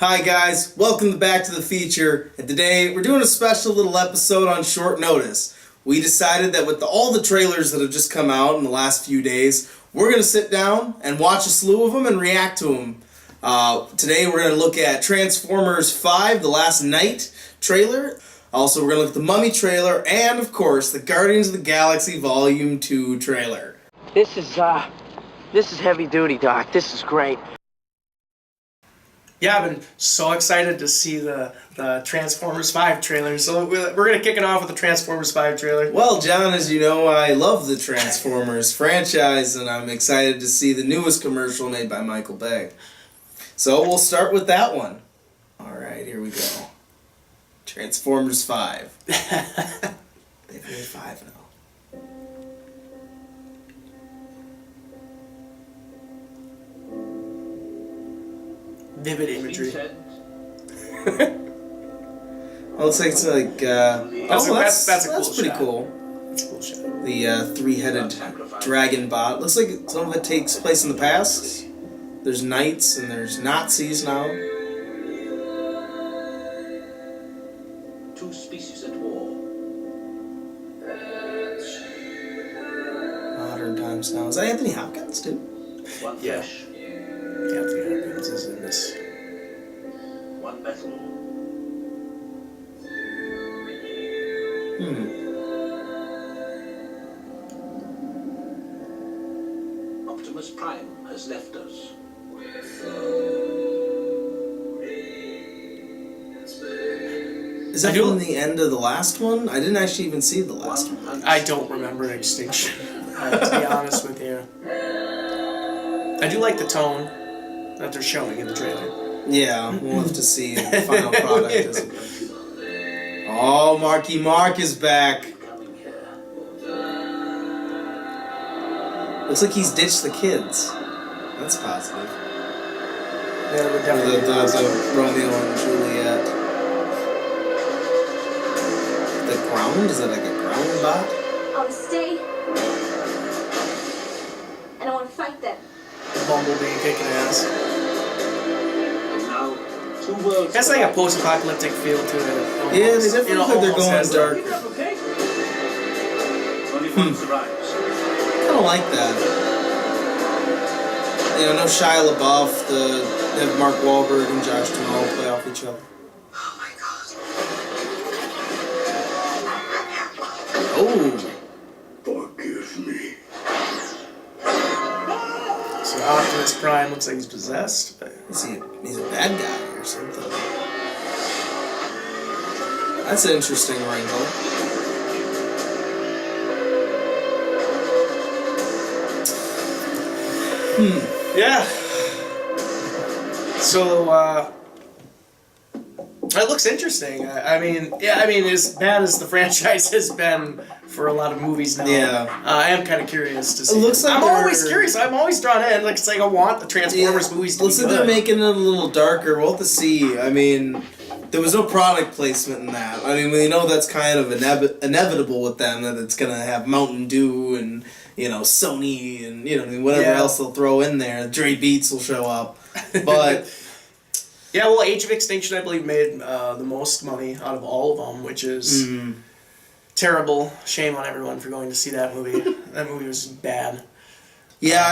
Hi guys, welcome to Back to the Feature, and today we're doing a special little episode on short notice. We decided that with all the trailers that have just come out in the last few days, we're going to sit down and watch a slew of them and react to them. Today we're going to look at Transformers 5, The Last Night trailer. Also we're going to look at the Mummy trailer, and of course the Guardians of the Galaxy Volume 2 trailer. This is heavy duty, Doc. This is great. Yeah, I've been so excited to see the Transformers 5 trailer. So we're going to kick it off with the Transformers 5 trailer. Well, John, as you know, I love the Transformers franchise, and I'm excited to see the newest commercial made by Michael Bay. So we'll start with that one. All right, here we go. Transformers 5. They've made 5 now. Vivid imagery. Well, looks like it's like that's a cool pretty shot. cool. That's a cool shot. The three-headed dragon bot. Looks like some of it takes place in the past. There's knights and there's Nazis now. Two species at war. Modern times now. Is that Anthony Hopkins too? One Yeah. flesh, Anthony Hopkins is in this. one metal. Optimus Prime has left us. Is that from the end of the last one? I didn't actually even see the last one. I don't remember Extinction, to be honest with you. I do like the tone that they're showing in the trailer. Yeah, we'll have to see the final product. Oh, Marky Mark is back. Coming here. Looks like he's ditched the kids. That's positive. Yeah, we're definitely The Romeo and Juliet. The ground? Is that like a ground bot? I want to stay, and I want to fight them. Bumblebee kicking ass. And now, two worlds. That's like a post-apocalyptic feel to it. Almost. Yeah, they definitely look like they're almost going has dark. Pick up, okay? Only one survives. Kind of like that. You know, no Shia LaBeouf, have Mark Wahlberg and Josh Duhamel play off each other. Oh my God. Oh. Forgive me. So Optimus Prime looks like he's possessed. But He's a bad guy or something. That's an interesting wrinkle. yeah. So it looks interesting. I mean, as bad as the franchise has been for a lot of movies now, Yeah. I am kind of curious to see. It looks like I'm always they're- curious. I'm always drawn in. Like it's like I want the Transformers movies to Looks be like good. they're making it a little darker. We'll have to see. I mean, there was no product placement in that. I mean, we know that's kind of inevitable with them, that it's going to have Mountain Dew and, you know, Sony and, you know, whatever Yeah. else they'll throw in there. Dre Beats will show up. But... Yeah, well, Age of Extinction, I believe, made the most money out of all of them, which is terrible. Shame on everyone for going to see that movie. That movie was bad. Yeah,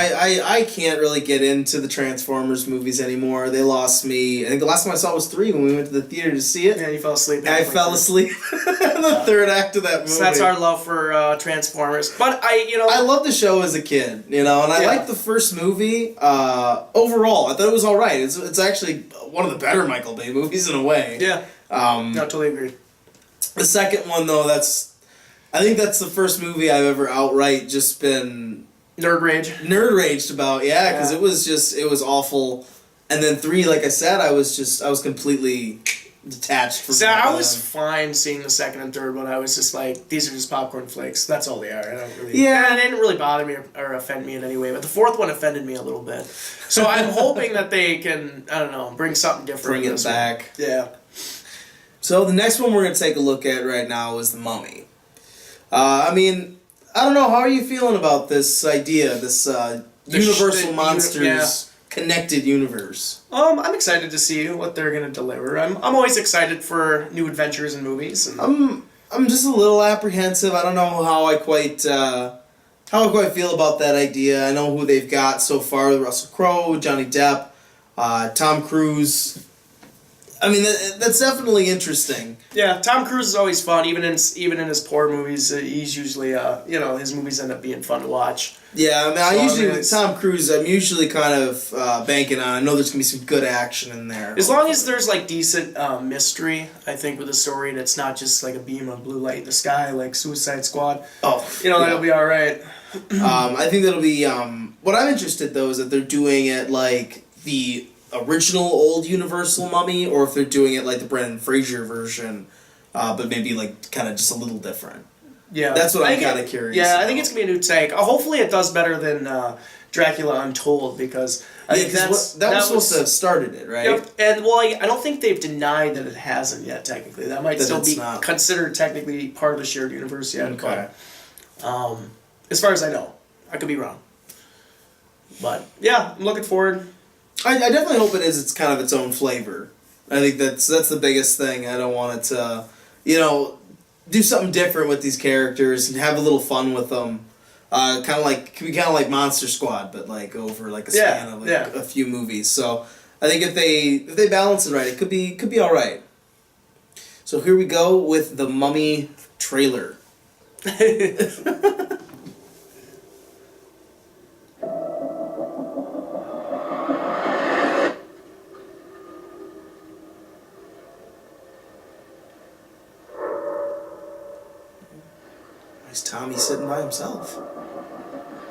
I can't really get into the Transformers movies anymore. They lost me. I think the last time I saw it was 3 when we went to the theater to see it. Yeah, you fell asleep. I fell asleep in the third act of that movie. So that's our love for Transformers. But I loved the show as a kid, you know, and I liked the first movie. Overall, I thought it was all right. It's actually one of the better Michael Bay movies in a way. Yeah. No, totally agree. The second one, though, I think that's the first movie I've ever outright just been Nerd raged about. Yeah, because it was awful. And then 3, like I said, I was completely detached from. So I was fine seeing the second and third one. I was just like, these are just popcorn flakes. That's all they are. I don't really. Yeah. And it didn't really bother me or offend me in any way. But the fourth one offended me a little bit. So I'm hoping that they can, I don't know, bring something different. Bring it back. Yeah. So the next one we're going to take a look at right now is The Mummy. I mean, I don't know, how are you feeling about this idea, this Universal Monsters connected universe? I'm excited to see what they're gonna deliver. I'm always excited for new adventures in movies. And I'm just a little apprehensive. I don't know how I quite feel about that idea. I know who they've got so far: Russell Crowe, Johnny Depp, Tom Cruise. I mean, that's definitely interesting. yeah, Tom Cruise is always fun, even in his poor movies. He's usually his movies end up being fun to watch. Yeah, I mean, So, with Tom Cruise, I'm usually kind of banking on. I know there's gonna be some good action in there. As long as there's like decent mystery, I think with the story, and it's not just like a beam of blue light in the sky like Suicide Squad. Oh, That'll be all right. I think that'll be. What I'm interested though is that they're doing it like the original old Universal Mummy, or if they're doing it like the Brendan Fraser version, but maybe like kind of just a little different. Yeah, That's what I I'm think kind of curious Yeah, about. I think it's gonna be a new take. Hopefully, it does better than Dracula Untold, because I think that was supposed to have started it, right? Yep. And well, I don't think they've denied that it hasn't yet. Technically, that might That still it's be not. considered technically part of the shared universe yet. Okay. But, as far as I know, I could be wrong. But yeah, I'm looking forward. I definitely hope it is. It's kind of its own flavor. I think that's the biggest thing. I don't want it to, do something different with these characters and have a little fun with them. Could be kind of like Monster Squad, but like over like a span of a few movies. So I think if they balance it right, it could be all right. So here we go with the Mummy trailer. Is Tommy sitting by himself?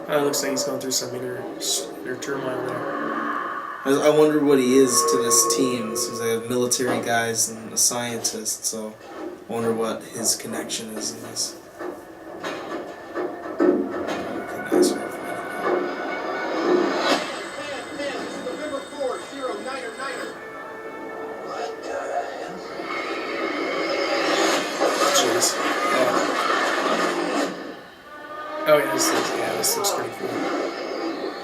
It looks like he's going through some inner turmoil there. I wonder what he is to this team, because they have military guys and a scientist, so I wonder what his connection is in this. Jeez. Oh yeah, this looks pretty cool.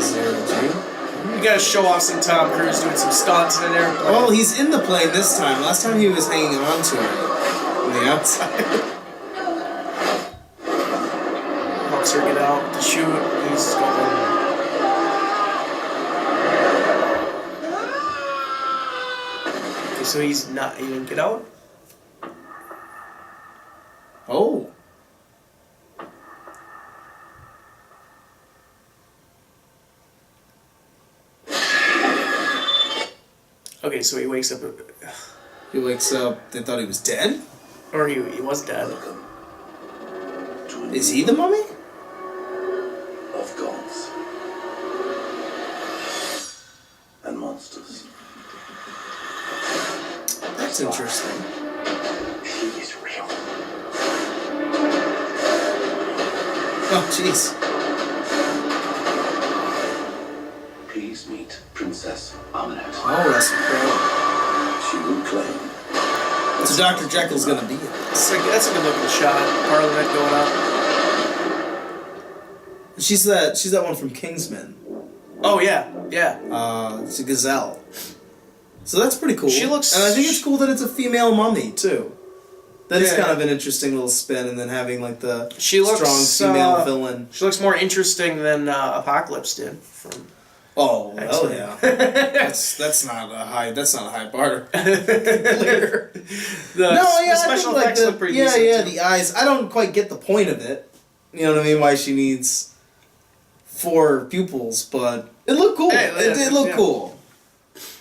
You gotta show off some Tom Cruise doing some stunts in an airplane. Well, he's in the plane this time. Last time he was hanging on to it on the outside. Helps her get out to shoot. He's going. Okay, so he didn't get out? Oh. Okay, so he wakes up, He wakes up, they thought he was dead? or he was dead. Is he the mummy? Of gods and monsters. That's interesting. He is real. Oh, jeez. Please meet Princess Amunet. Oh, that's incredible. She will claim. So Dr. Jekyll's gonna be it. That's a good looking shot. Parliament going up. She's that one from Kingsman. Oh yeah. It's a gazelle. So that's pretty cool. She looks- and I think it's cool that it's a female mummy too. That is Yeah. kind of an interesting little spin, and then having like the She looks strong female villain. She looks more interesting than Apocalypse did. From Oh, hell Excellent. yeah. that's not a high bar. Clear. No, yeah, the special effects look pretty decent, too. the eyes. I don't quite get the point of it. You know what I mean? Why she needs 4 pupils, but it looked cool. Hey, it looked yeah. cool.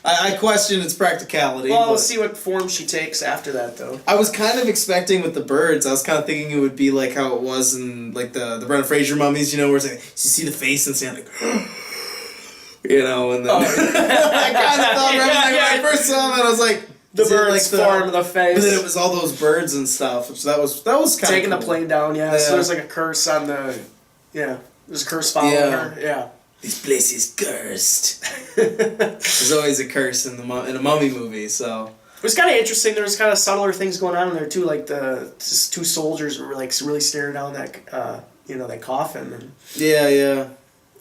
I question its practicality. Well, but we'll see what form she takes after that, though. I was kind of expecting with the birds. I was kind of thinking it would be like how it was in like the Brendan Fraser mummies. You know, where it's like you see the face and stand like. You know, and then I kind of thought when I first saw them, I was like, The is it birds like form the face. But then it was all those birds and stuff. So that was kind of Taking cool. the plane down, yeah. Yeah. So there's like a curse on the. Yeah. There's a curse following Yeah. her. Yeah. This place is cursed. There's always a curse in in a mummy movie, so. It was kind of interesting. There was kind of subtler things going on in there too, like the just 2 soldiers were like really staring down that that coffin. And Yeah.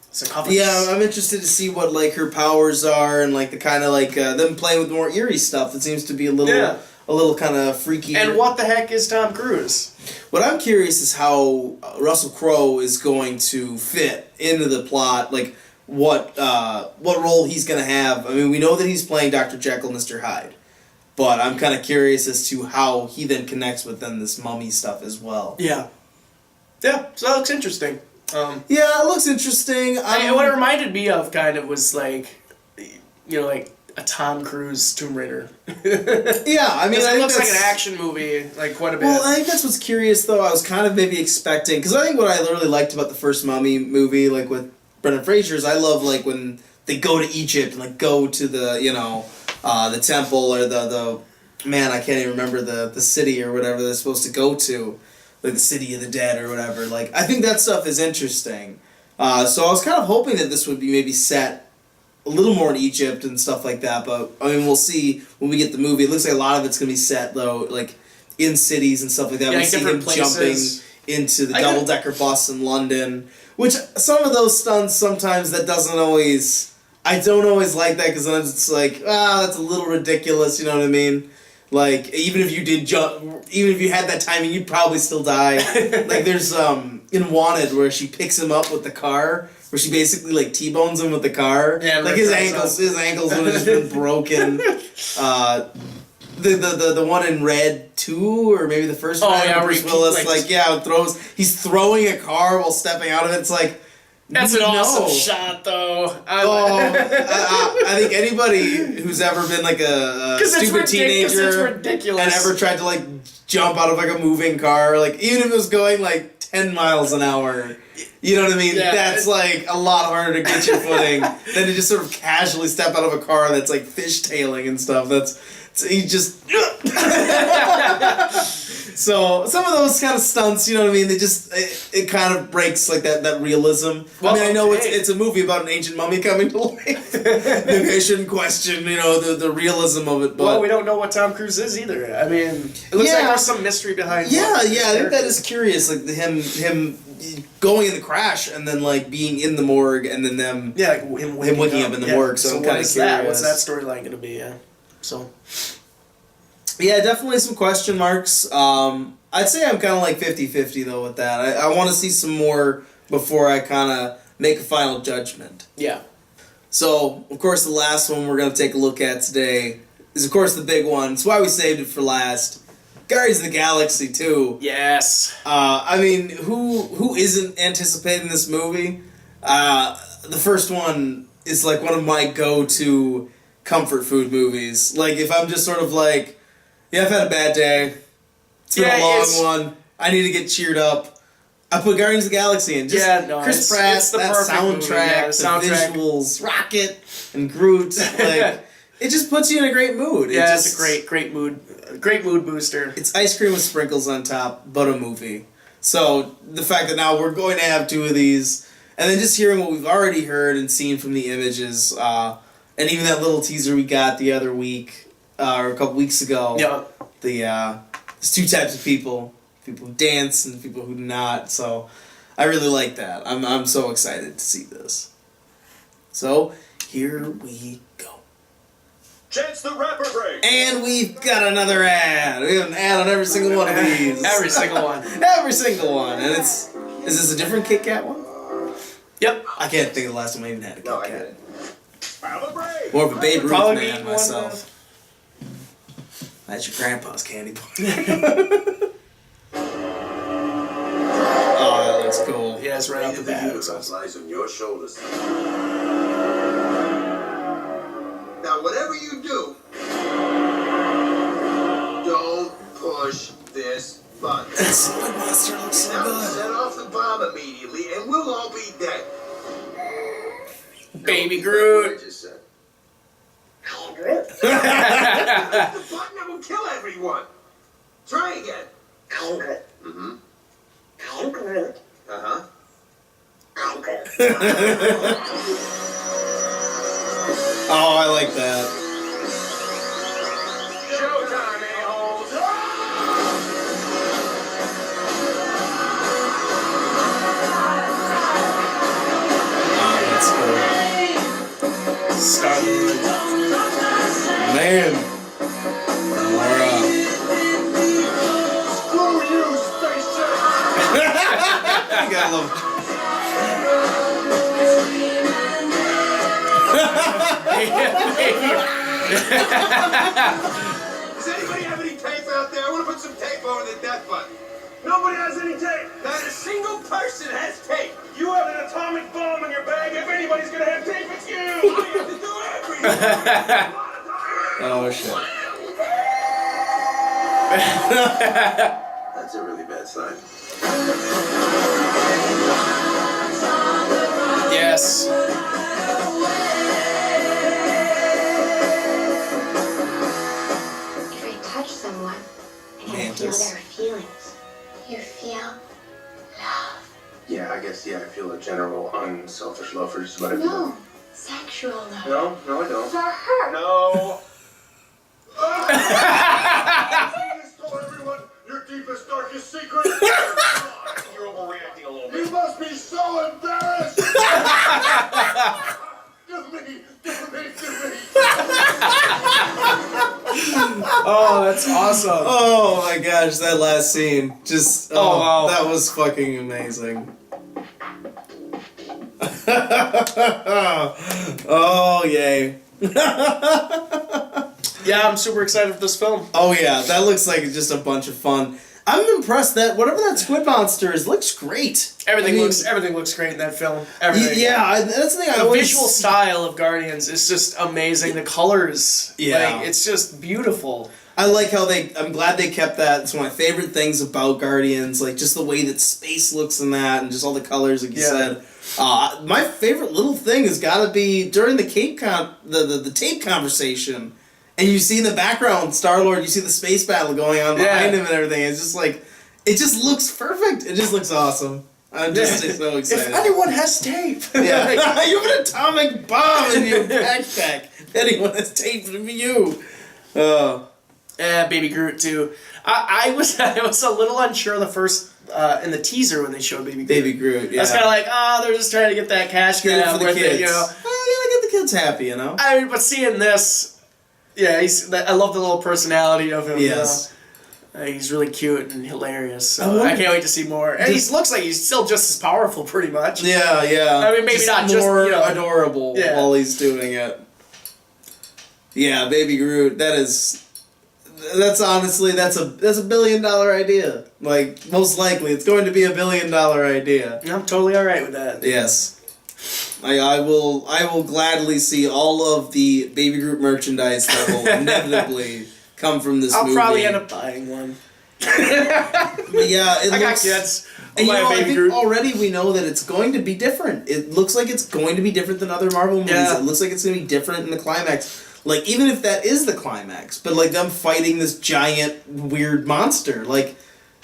it's a coffin. Yeah, I'm interested to see what like her powers are and like the kind of like them playing with more eerie stuff that seems to be a little kind of freaky. And what the heck is Tom Cruise? What I'm curious is how Russell Crowe is going to fit into the plot, like what role he's going to have. I mean, we know that he's playing Dr. Jekyll, Mr. Hyde, but I'm kind of curious as to how he then connects with then this mummy stuff as well. Yeah. Yeah, so that looks interesting. Yeah, it looks interesting. What it reminded me of kind of was like, like a Tom Cruise Tomb Raider. Yeah, I mean, it looks like an action movie, like quite a bit. Well, I think that's what's curious, though. I was kind of maybe expecting, because I think what I really liked about the first Mummy movie, like with Brendan Fraser, is I love like when they go to Egypt and like go to the the temple or the man, I can't even remember the city or whatever they're supposed to go to, like the city of the dead or whatever. Like I think that stuff is interesting. So I was kind of hoping that this would be maybe set a little more in Egypt and stuff like that, but I mean we'll see when we get the movie. It looks like a lot of it's gonna be set though, like in cities and stuff like that. Yeah, we see him places. jumping into the double-decker bus in London, which some of those stunts sometimes I don't always like that because then it's like that's a little ridiculous. You know what I mean? Like even if you did jump, even if you had that timing, you'd probably still die. Like there's in Wanted where she picks him up with the car. Where she basically like T-bones him with the car. Yeah, like his ankles would have just been broken. The one in Red 2 or maybe the first one. Bruce Willis he's throwing a car while stepping out of it. It's like that's an awesome shot though. I think anybody who's ever been like a stupid teenager and ever tried to like jump out of like a moving car, like even if it was going like 10 miles an hour. You know what I mean? Yeah, that's like a lot harder to get your footing than to just sort of casually step out of a car that's like fishtailing and stuff. So some of those kind of stunts, you know what I mean? They just it kind of breaks like that realism. Well, I mean, I know it's a movie about an ancient mummy coming to life. Maybe I shouldn't question the realism of it. But well, we don't know what Tom Cruise is either. I mean, it looks like there's some mystery behind. Yeah, I think that is curious. Like him going in the crash and then like being in the morgue and then them him waking up in the morgue. So I'm kind of curious. What's that storyline going to be? Yeah. So. Yeah, definitely some question marks. I'd say I'm kind of like 50-50 though with that. I want to see some more before I kind of make a final judgment. Yeah. So, of course, the last one we're going to take a look at today is, of course, the big one. It's why we saved it for last. Guardians of the Galaxy 2. Yes. I mean, who isn't anticipating this movie? The first one is like one of my go-to comfort food movies. Like, if I'm just sort of like, I've had a bad day. It's been a long one. I need to get cheered up. I put Guardians of the Galaxy in. Chris Pratt, that soundtrack, the visuals, Rocket and Groot. Like, it just puts you in a great mood. Yeah, it's a great mood booster. It's ice cream with sprinkles on top, but a movie. So the fact that now we're going to have two of these, and then just hearing what we've already heard and seen from the images, and even that little teaser we got the other week. Or a couple weeks ago, there's two types of people who dance and people who do not, so I really like that. I'm so excited to see this. So, here we go. Chance the Rapper break! And we've got another ad. We have an ad on every single one of these. Every single one. Every single one. And is this a different Kit Kat one? Yep. I can't think of the last time I even had a Kit Kat. I get it. Have a break! More of a Babe Ruth Probably man myself. That's your grandpa's candy bar. Oh, that looks cool. Yeah, it's right out the bat. Lies on your shoulders. Now, whatever you do, don't push this button. That Soylent Monster looks so Now good. set off the bomb immediately, and we'll all be dead. Baby Groot. What I just said. The button that will kill everyone. Try again. I'm Groot. Mm-hmm. I'm Groot. Uh-huh. I'm Groot. Oh, I like that. Showtime, a-holes! Star-Lord. Man. Laura. Screw you, spaceship! You gotta love Does anybody have any tape out there? I want to put some tape over the death button. Nobody has any tape. Not a single person has tape. You have an atomic bomb in your bag. If anybody's gonna have tape, it's you. I have to do everything. Oh shit. That's a really bad sign. Yes. If you touch someone and you feel Mantis. their feelings, you feel love. Yeah, I guess, I feel a general unselfish love for just about everyone. No, sexual love. No, I don't. For her. No. Please tell everyone your deepest, darkest secret. You're overreacting a little bit. You must be so embarrassed. Give me. Oh, that's awesome. Oh my gosh, that last scene. Just Oh, wow. That was fucking amazing. Oh yay. Yeah, I'm super excited for this film. Oh yeah, that looks like just a bunch of fun. I'm impressed that whatever that squid monster is looks great. Everything I mean, looks great in that film. Everything. Yeah, that's the thing. I The always, visual style of Guardians is just amazing. The colors, Yeah. like, it's just beautiful. I like how I'm glad they kept that. It's one of my favorite things about Guardians, like just the way that space looks in that, and just all the colors, like you Yeah. said. My favorite little thing has got to be during the the tape conversation, and you see in the background Star-Lord. You see the space battle going on behind him and everything. It's just like, it just looks perfect. It just looks awesome. I'm just so excited. If anyone has tape. Yeah, you have an atomic bomb in your backpack. If anyone has tape, it'd be you. Baby Groot too. I was a little unsure the first in the teaser when they showed Baby Groot. Baby Groot, yeah. I was kind of like, they're just trying to get that cash Get it grab for the with kids. it, you know. You gotta get the kids happy, you know? I mean, but seeing this, yeah, I love the little personality of him. Yes. You know? He's really cute and hilarious. So wonder- I can't wait to see more. And he looks like he's still just as powerful, pretty much. Yeah, yeah. I mean, maybe not just, more you know, adorable yeah. while he's doing it. Yeah, Baby Groot, that's honestly, that's a $1 billion idea. Like, most likely, it's going to be a $1 billion idea. I'm totally alright with that. Yes. I will gladly see all of the Baby Groot merchandise that will inevitably come from this movie. I'll probably end up buying one. But yeah, it I got looks, kids. And I'll buy a I Baby think Groot. already we know that it's going to be different. It looks like it's going to be different than other Marvel movies. Yeah. It looks like it's going to be different in the climax. Like, even if that is the climax, but like them fighting this giant weird monster, like,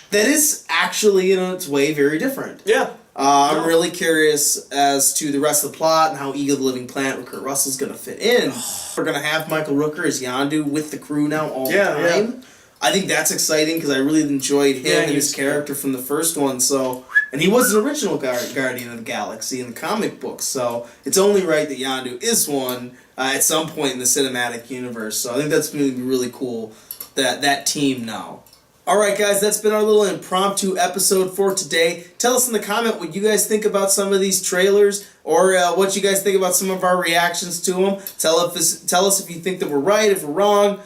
that is actually in its way very different. Yeah. I'm really curious as to the rest of the plot and how Ego the Living Planet with Kurt Russell's going to fit in. We're going to have Michael Rooker as Yondu with the crew now all the time. Yeah. I think that's exciting because I really enjoyed him and he his was character from the first one. So, and he was an original Guardian of the Galaxy in the comic books. So it's only right that Yondu is one at some point in the cinematic universe. So I think that's going to be really cool that team now. Alright guys, that's been our little impromptu episode for today. Tell us in the comment what you guys think about some of these trailers, or what you guys think about some of our reactions to them. Tell us if you think that we're right, if we're wrong.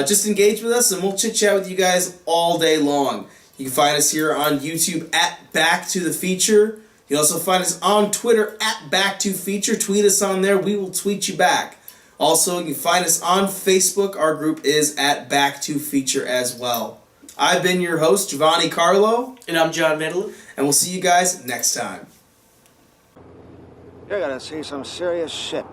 Just engage with us and we'll chit-chat with you guys all day long. You can find us here on YouTube at BacktotheFeature. You can also find us on Twitter at BacktoFeature. Tweet us on there. We will tweet you back. Also, you can find us on Facebook. Our group is at BacktoFeature as well. I've been your host, Giovanni Carlo. And I'm John Middle. And we'll see you guys next time. You're gonna see some serious shit.